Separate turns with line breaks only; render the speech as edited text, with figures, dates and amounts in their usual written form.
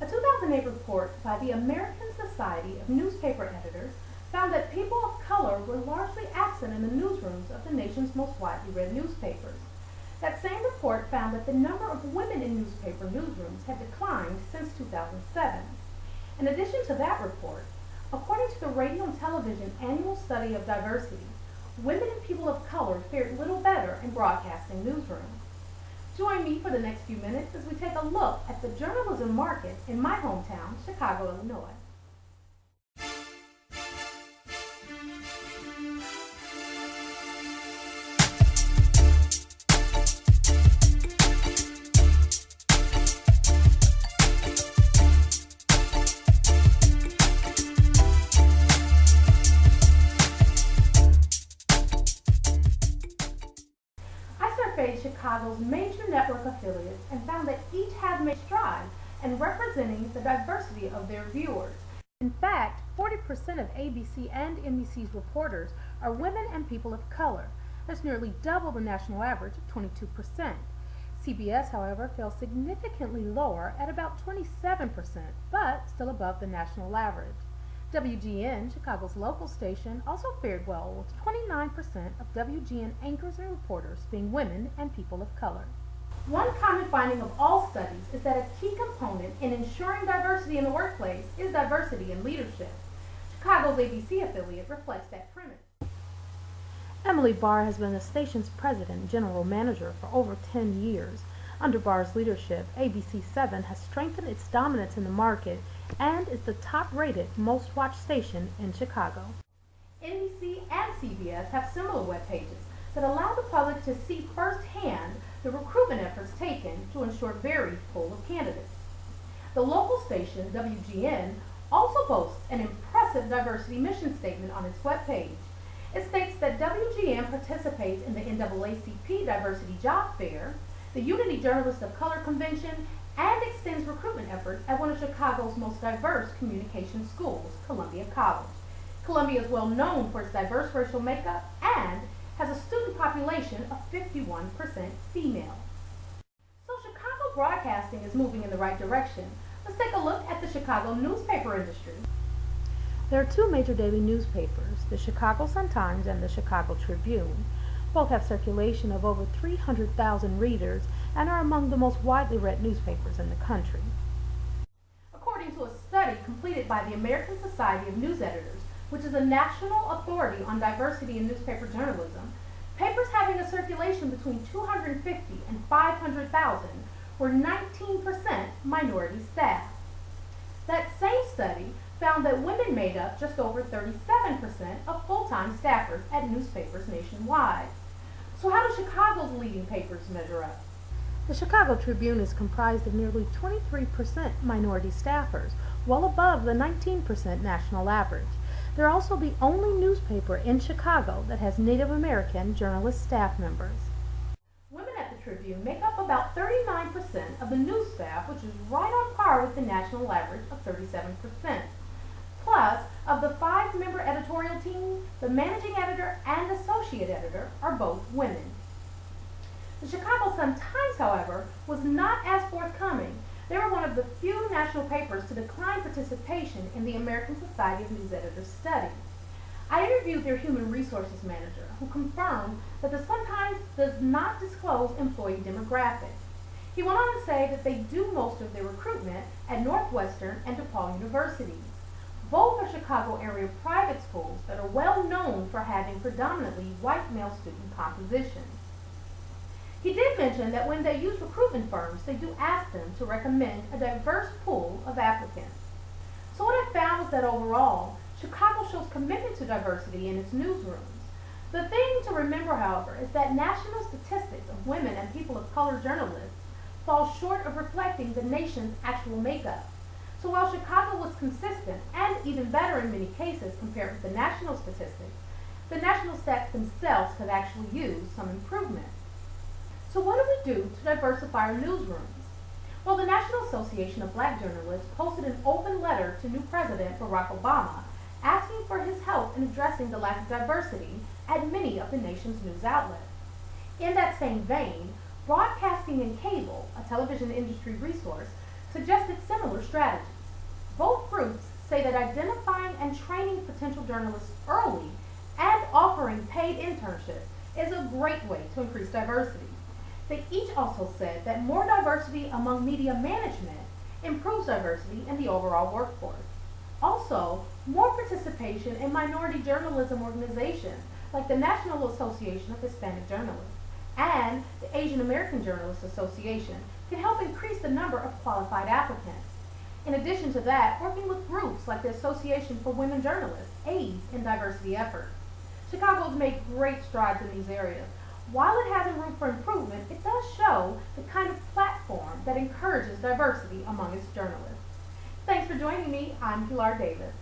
A 2008 report by the American Society of Newspaper Editors found that people of color were largely absent in the newsrooms of the nation's most widely read newspapers. That same report found that the number of women in newspaper newsrooms had declined since 2007. In addition to that report, according to the Radio and Television Annual Study of Diversity, women and people of color fared little better in broadcasting newsrooms. Join me for the next few minutes as we take a look at the journalism market in my hometown, Chicago, Illinois. Chicago's major network affiliates and found that each have made strides in representing the diversity of their viewers. In fact, 40% of ABC and NBC's reporters are women and people of color. That's nearly double the national average of 22%. CBS, however, fell significantly lower at about 27%, but still above the national average. WGN, Chicago's local station, also fared well, with 29% of WGN anchors and reporters being women and people of color. One common finding of all studies is that a key component in ensuring diversity in the workplace is diversity in leadership. Chicago's ABC affiliate reflects that premise. Emily Barr has been the station's president and general manager for over 10 years. Under Barr's leadership, ABC7 has strengthened its dominance in the market and is the top-rated, most-watched station in Chicago. NBC and CBS have similar web pages that allow the public to see firsthand the recruitment efforts taken to ensure a varied pool of candidates. The local station, WGN, also boasts an impressive diversity mission statement on its webpage. It states that WGN participates in the NAACP Diversity Job Fair, the Unity Journalists of Color Convention, and extends recruitment efforts at one of Chicago's most diverse communication schools, Columbia College. Columbia is well known for its diverse racial makeup and has a student population of 51% female. So Chicago broadcasting is moving in the right direction. Let's take a look at the Chicago newspaper industry. There are two major daily newspapers, the Chicago Sun-Times and the Chicago Tribune. Both have circulation of over 300,000 readers and are among the most widely read newspapers in the country. According to a study completed by the American Society of News Editors, which is a national authority on diversity in newspaper journalism, papers having a circulation between 250 and 500,000 were 19% minority staff. That same study found that women made up just over 37% of full-time staffers at newspapers nationwide. So how do Chicago's leading papers measure up? The Chicago Tribune is comprised of nearly 23% minority staffers, well above the 19% national average. They're also the only newspaper in Chicago that has Native American journalist staff members. Women at the Tribune make up about 39% of the news staff, which is right on par with the national average of 37%. Plus, of the 5-member editorial team, the managing editor and associate editor are both women. The Chicago Sun-Times, however, was not as forthcoming. They were one of the few national papers to decline participation in the American Society of News Editors study. I interviewed their human resources manager, who confirmed that the Sun-Times does not disclose employee demographics. He went on to say that they do most of their recruitment at Northwestern and DePaul universities. Both are Chicago area private schools that are well known for having predominantly white male student compositions. He did mention that when they use recruitment firms, they do ask them to recommend a diverse pool of applicants. So what I found was that overall, Chicago shows commitment to diversity in its newsrooms. The thing to remember, however, is that national statistics of women and people of color journalists fall short of reflecting the nation's actual makeup. So while Chicago was consistent and even better in many cases compared with the national statistics, the national stats themselves could actually use some improvement. So what do we do to diversify our newsrooms? Well, the National Association of Black Journalists posted an open letter to new President Barack Obama asking for his help in addressing the lack of diversity at many of the nation's news outlets. In that same vein, Broadcasting and Cable, a television industry resource, suggested similar strategies. Both groups say that identifying and training potential journalists early and offering paid internships is a great way to increase diversity. They each also said that more diversity among media management improves diversity in the overall workforce. Also, more participation in minority journalism organizations like the National Association of Hispanic Journalists and the Asian American Journalists Association can help increase the number of qualified applicants. In addition to that, working with groups like the Association for Women Journalists aids in diversity efforts. Chicago has made great strides in these areas. While it has room for improvement, it does show the kind of platform that encourages diversity among its journalists. Thanks for joining me. I'm Pilar Davis.